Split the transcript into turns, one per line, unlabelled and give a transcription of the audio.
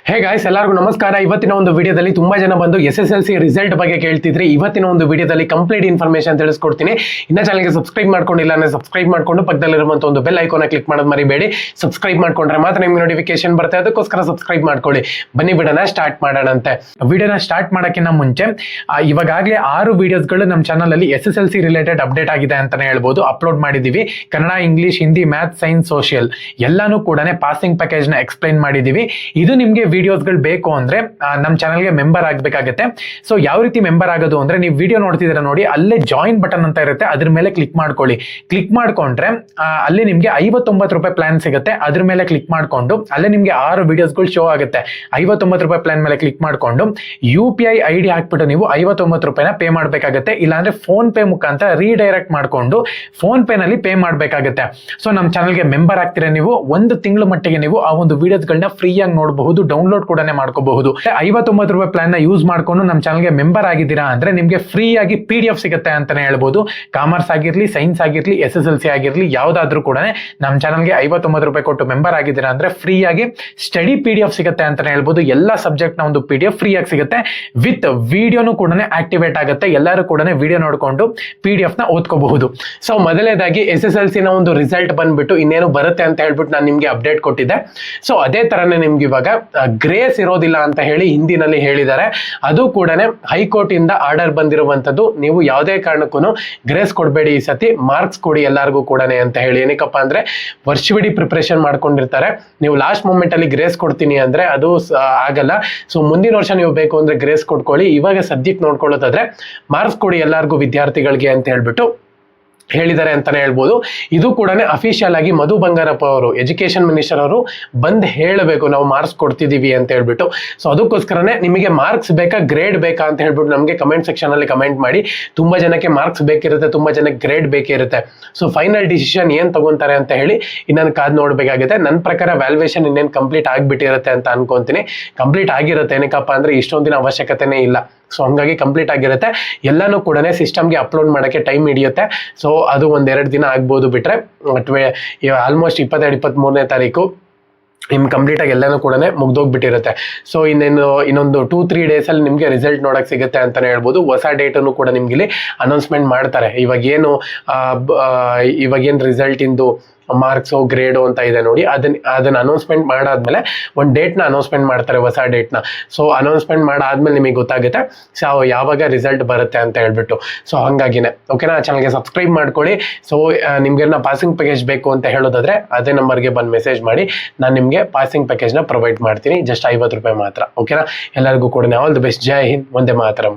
Hey guys, ಎಲ್ಲರಿಗೂ ನಮಸ್ಕಾರ. ಇವತ್ತಿನ ಒಂದು ವಿಡಿಯೋದಲ್ಲಿ ತುಂಬಾ ಜನ ಬಂದು SSLC ರಿಸಲ್ಟ್ ಬಗ್ಗೆ ಕೇಳ್ತಿದ್ರಿ. ಇವತ್ತಿನ ಒಂದು ವಿಡಿಯೋದಲ್ಲಿ ಕಂಪ್ಲೀಟ್ ಇನ್ಫಾರ್ಮೇಶನ್ ತಿಳಿಸ್ಕೊಡ್ತೀನಿ. ಇನ್ನ ಚಾನಲ್ಗೆ ಸಬ್ಸ್ಕ್ರೈಬ್ ಮಾಡ್ಕೊಂಡಿಲ್ಲ ಅಂದ್ರೆ ಸಬ್ಸ್ಕ್ರೈಬ್ ಮಾಡ್ಕೊಂಡು ಪಕ್ಕದಲ್ಲಿರುವಂತ ಒಂದು ಬೆಲ್ ಐಕಾನ್ ಕ್ಲಿಕ್ ಮಾಡೋದು ಮರಿಬೇಡಿ. ಸಬ್ಸ್ಕ್ರೈಬ್ ಮಾಡ್ಕೊಂಡ್ರೆ ಮಾತ್ರ ನಿಮ್ಗೆ ನೋಟಿಫಿಕೇಶನ್ ಬರುತ್ತೆ, ಅದಕ್ಕೋಸ್ಕರ ಸಬ್ಸ್ಕ್ರೈಬ್ ಮಾಡ್ಕೊಳ್ಳಿ. ಬನ್ನಿ ವಿಡಿಯೋನ ಸ್ಟಾರ್ಟ್ ಮಾಡೋಣಂತೆ. ವಿಡಿಯೋನ ಸ್ಟಾರ್ಟ್ ಮಾಡೋಕ್ಕಿಂತ ಮುಂಚೆ ಇವಾಗಲೇ 6 ವಿಡಿಯೋಸ್ಗಳು ನಮ್ಮ ಚಾನಲ್ ಅಲ್ಲಿ SSLC ರಿಲೇಟೆಡ್ ಅಪ್ಡೇಟ್ ಆಗಿದೆ ಅಂತಾನೆ ಹೇಳ್ಬೋದು. ಅಪ್ಲೋಡ್ ಮಾಡಿದೀವಿ. Kannada, English, Hindi, maths, science, social ಎಲ್ಲಾನು ಕೂಡ ಪಾಸಿಂಗ್ ಪ್ಯಾಕೇಜ್ ನ ಎಕ್ಸ್ಪ್ಲೈನ್ ಮಾಡಿದೀವಿ. ಇದು ನಿಮ್ಗೆ ವಿಡಿಯೋಸ್ಗಳು ಬೇಕು ಅಂದ್ರೆ ನಮ್ಮ ಚಾನಲ್ಗೆ ಮೆಂಬರ್ ಆಗಬೇಕಾಗುತ್ತೆ. ಸೊ ಯಾವ ರೀತಿ ಮೆಂಬರ್ ಆಗೋದು ಅಂದ್ರೆ, ನೀವು ವಿಡಿಯೋ ನೋಡ್ತಿದ್ದೀರಾ ನೋಡಿ, ಅಲ್ಲೇ ಜಾಯಿನ್ ಬಟನ್ ಅಂತ ಇರುತ್ತೆ, ಅದ್ರ ಮೇಲೆ ಕ್ಲಿಕ್ ಮಾಡ್ಕೊಳ್ಳಿ. ಕ್ಲಿಕ್ ಮಾಡ್ಕೊಂಡ್ರೆ ಅಲ್ಲಿ ನಿಮ್ಗೆ 59 ರೂಪಾಯಿ ಪ್ಲಾನ್ ಸಿಗುತ್ತೆ. ಅದ್ರ ಮೇಲೆ ಕ್ಲಿಕ್ ಮಾಡ್ಕೊಂಡು ಅಲ್ಲೇ ನಿಮ್ಗೆ 6 ವಿಡಿಯೋಸ್ಗಳು ಶೋ ಆಗುತ್ತೆ. 59 ರೂಪಾಯಿ ಪ್ಲಾನ್ ಮೇಲೆ ಕ್ಲಿಕ್ ಮಾಡ್ಕೊಂಡು UPI ID ಹಾಕ್ಬಿಟ್ಟು ನೀವು 59 ರೂಪಾಯಿನ ಪೇ ಮಾಡ್ಬೇಕಾಗತ್ತೆ. ಇಲ್ಲಾಂದ್ರೆ ಫೋನ್ ಪೇ ಮುಖಾಂತರ ರೀಡೈರೆಕ್ಟ್ ಮಾಡ್ಕೊಂಡು ಫೋನ್ ಪೇ ನಲ್ಲಿ ಪೇ ಮಾಡ್ಬೇಕಾಗತ್ತೆ. ಸೊ ನಮ್ಮ ಚಾನಲ್ಗೆ ಮೆಂಬರ್ ಆಗ್ತೀರಾ ನೀವು, ಒಂದು ತಿಂಗಳ ಮಟ್ಟಿಗೆ ನೀವು ಆ ಒಂದು ವಿಡಿಯೋಸ್ಗಳನ್ನ ಫ್ರೀ ಆಗಿ ನೋಡಬಹುದು, ಡೌನ್ಲೋಡ್ ಕೂಡ ಮಾಡ್ಕೋಬಹುದು. 59 ರೂಪಾಯಿ ಪ್ಲಾನ್ ನ ಯೂಸ್ ಮಾಡ್ಕೊಂಡು ನಮ್ಮ ಚಾನಲ್ಗೆ ಮೆಂಬರ್ ಆಗಿದ್ದೀರಾ ಅಂದ್ರೆ ನಿಮ್ಗೆ ಫ್ರೀ ಆಗಿ PDF ಸಿಗುತ್ತೆ ಅಂತಾನೆ ಹೇಳ್ಬೋದು. ಕಾಮರ್ಸ್ ಆಗಿರ್ಲಿ, ಸೈನ್ಸ್ ಆಗಿರ್ಲಿ, SSLC ಆಗಿರ್ಲಿ, ಯಾವ್ದಾದ್ರು ಕೂಡ ನಮ್ಮ ಚಾನಲ್ಗೆ 59 ರೂಪಾಯಿ ಕೊಟ್ಟು ಮೆಂಬರ್ ಆಗಿದ್ದೀರಾ ಅಂದ್ರೆ ಫ್ರೀ ಆಗಿ ಸ್ಟಡಿ PDF ಸಿಗುತ್ತೆ ಅಂತಾನೆ ಹೇಳ್ಬೋದು. ಎಲ್ಲ ಸಬ್ಜೆಕ್ಟ್ ನ ಒಂದು PDF ಫ್ರೀ ಆಗಿ ಸಿಗುತ್ತೆ. ವಿತ್ ವಿಡಿಯೋನು ಕೂಡ ಆಕ್ಟಿವೇಟ್ ಆಗುತ್ತೆ. ಎಲ್ಲರೂ ಕೂಡ ವಿಡಿಯೋ ನೋಡ್ಕೊಂಡು PDF ನ ಓದ್ಕೋಬಹುದು. ಸೊ ಮೊದಲನೇದಾಗಿ SSLC ನ ಒಂದು ರಿಸಲ್ಟ್ ಬಂದ್ಬಿಟ್ಟು ಇನ್ನೇನು ಬರುತ್ತೆ ಅಂತ ಹೇಳ್ಬಿಟ್ಟು ನಾನು ನಿಮ್ಗೆ ಅಪ್ಡೇಟ್ ಕೊಟ್ಟಿದ್ದೆ. ಸೊ ಅದೇ ತರನೇ ನಿಮ್ಗೆ ಇವಾಗ ಗ್ರೇಸ್ ಇರೋದಿಲ್ಲ ಅಂತ ಹೇಳಿ ಹಿಂದಿನಲ್ಲಿ ಹೇಳಿದ್ದಾರೆ. ಅದು ಕೂಡ ಹೈಕೋರ್ಟ್ ಇಂದ ಆರ್ಡರ್ ಬಂದಿರುವಂತದ್ದು. ನೀವು ಯಾವುದೇ ಕಾರಣಕ್ಕೂ ಗ್ರೇಸ್ ಕೊಡಬೇಡಿ, ಈ ಸತಿ ಮಾರ್ಕ್ಸ್ ಕೊಡಿ ಎಲ್ಲರಿಗೂ ಕೂಡ ಅಂತ ಹೇಳಿ. ಏನಕ್ಕಪ್ಪ ಅಂದ್ರೆ ವರ್ಷವಿಡೀ ಪ್ರಿಪರೇಷನ್ ಮಾಡ್ಕೊಂಡಿರ್ತಾರೆ. ನೀವು ಲಾಸ್ಟ್ ಮೂಮೆಂಟ್ ಅಲ್ಲಿ ಗ್ರೇಸ್ ಕೊಡ್ತೀನಿ ಅಂದ್ರೆ ಅದು ಆಗಲ್ಲ. ಸೊ ಮುಂದಿನ ವರ್ಷ ನೀವು ಬೇಕು ಅಂದ್ರೆ ಗ್ರೇಸ್ ಕೊಡ್ಕೊಳ್ಳಿ. ಇವಾಗ ಸದ್ಯಕ್ಕೆ ನೋಡ್ಕೊಳ್ಳೋದಾದ್ರೆ ಮಾರ್ಕ್ಸ್ ಕೊಡಿ ಎಲ್ಲರಿಗೂ ವಿದ್ಯಾರ್ಥಿಗಳಿಗೆ ಅಂತ ಹೇಳ್ಬಿಟ್ಟು ಹೇಳಿದ್ದಾರೆ ಅಂತಾನೆ ಹೇಳ್ಬೋದು. ಇದು ಕೂಡ ಅಫಿಷಿಯಲ್ ಆಗಿ ಮಧು ಬಂಗಾರಪ್ಪ ಅವರು, ಎಜುಕೇಶನ್ ಮಿನಿಸ್ಟರ್ ಅವರು ಬಂದ್ ಹೇಳಬೇಕು ನಾವು ಮಾರ್ಕ್ಸ್ ಕೊಡ್ತಿದೀವಿ ಅಂತ ಹೇಳ್ಬಿಟ್ಟು. ಸೊ ಅದಕ್ಕೋಸ್ಕರನೇ ನಿಮಗೆ ಮಾರ್ಕ್ಸ್ ಬೇಕಾ, ಗ್ರೇಡ್ ಬೇಕಾ ಅಂತ ಹೇಳ್ಬಿಟ್ಟು ನಮಗೆ ಕಮೆಂಟ್ ಸೆಕ್ಷನ್ ಅಲ್ಲಿ ಕಮೆಂಟ್ ಮಾಡಿ. ತುಂಬಾ ಜನಕ್ಕೆ ಮಾರ್ಕ್ಸ್ ಬೇಕಿರುತ್ತೆ, ತುಂಬಾ ಜನಕ್ಕೆ ಗ್ರೇಡ್ ಬೇಕಿರುತ್ತೆ. ಸೊ ಫೈನಲ್ ಡಿಸಿಷನ್ ಏನ್ ತಗೊಂತಾರೆ ಅಂತ ಹೇಳಿ ಇನ್ನೊಂದು ಕಾದ್ ನೋಡ್ಬೇಕಾಗುತ್ತೆ. ನನ್ನ ಪ್ರಕಾರ ವ್ಯಾಲ್ಯೂಯೇಷನ್ ಇನ್ನೇನು ಕಂಪ್ಲೀಟ್ ಆಗ್ಬಿಟ್ಟಿರುತ್ತೆ ಅಂತ ಅನ್ಕೊಂತೀನಿ. ಕಂಪ್ಲೀಟ್ ಆಗಿರುತ್ತೆ. ಏನಕ್ಕಪ್ಪ ಅಂದ್ರೆ ಇಷ್ಟೊಂದಿನ ಅವಶ್ಯಕತೆನೇ ಇಲ್ಲ. ಸೊ ಹಂಗಾಗಿ ಕಂಪ್ಲೀಟ್ ಆಗಿರುತ್ತೆ. ಎಲ್ಲಾನು ಕೂಡ ಸಿಸ್ಟಮ್ಗೆ ಅಪ್ಲೋಡ್ ಮಾಡೋಕ್ಕೆ ಟೈಮ್ ಹಿಡಿಯುತ್ತೆ. ಸೊ ಅದು 1-2 ದಿನ ಆಗ್ಬೋದು. ಬಿಟ್ರೆ ಆಲ್ಮೋಸ್ಟ್ 22-23ನೇ ತಾರೀಕು ನಿಮ್ಗೆ ಕಂಪ್ಲೀಟ್ ಆಗಿ ಎಲ್ಲಾನು ಕೂಡ ಮುಗ್ದೋಗ್ಬಿಟ್ಟಿರುತ್ತೆ. ಸೊ ಇನ್ನೊಂದು 2-3 ಡೇಸ್ ಅಲ್ಲಿ ನಿಮ್ಗೆ ರಿಸಲ್ಟ್ ನೋಡಕ್ ಸಿಗುತ್ತೆ ಅಂತಾನೆ ಹೇಳ್ಬೋದು. ಹೊಸ ಡೇಟ್ ಅನ್ನು ಕೂಡ ನಿಮ್ಗೆ ಇಲ್ಲಿ ಅನೌನ್ಸ್ಮೆಂಟ್ ಮಾಡ್ತಾರೆ. ಇವಾಗೇನು ರಿಸಲ್ಟ್ ಇಂದು ಮಾರ್ಕ್ಸ್ ಗ್ರೇಡು ಅಂತ ಇದೆ ನೋಡಿ, ಅದನ್ನ ಅನೌನ್ಸ್ಮೆಂಟ್ ಮಾಡಾದ್ಮೇಲೆ ಒಂದು ಡೇಟ್ನ ಅನೌನ್ಸ್ಮೆಂಟ್ ಮಾಡ್ತಾರೆ, ಹೊಸ ಡೇಟ್ನ. ಸೊ ಅನೌನ್ಸ್ಮೆಂಟ್ ಮಾಡಾದ್ಮೇಲೆ ನಿಮಗೆ ಗೊತ್ತಾಗುತ್ತೆ ಸೊ ಯಾವಾಗ ರಿಸಲ್ಟ್ ಬರುತ್ತೆ ಅಂತ ಹೇಳ್ಬಿಟ್ಟು. ಸೊ ಹಂಗಾಗಿನೇ ಓಕೆನಾ, ಚಾನಲ್ಗೆ ಸಬ್ಸ್ಕ್ರೈಬ್ ಮಾಡ್ಕೊಳ್ಳಿ. ಸೊ ನಿಮ್ಗೆ ಪಾಸಿಂಗ್ ಪ್ಯಾಕೇಜ್ ಬೇಕು ಅಂತ ಹೇಳೋದಾದ್ರೆ ಅದೇ ನಂಬರ್ಗೆ ಬಂದು ಮೆಸೇಜ್ ಮಾಡಿ. ನಾನು ನಿಮಗೆ ಪಾಸಿಂಗ್ ಪ್ಯಾಕೇಜ್ನ ಪ್ರೊವೈಡ್ ಮಾಡ್ತೀನಿ, ಜಸ್ಟ್ 50 ರೂಪಾಯಿ ಮಾತ್ರ. ಓಕೆನಾ, ಎಲ್ಲರಿಗೂ ಕೂಡ all the best. Jai Hind, Vande Mataram.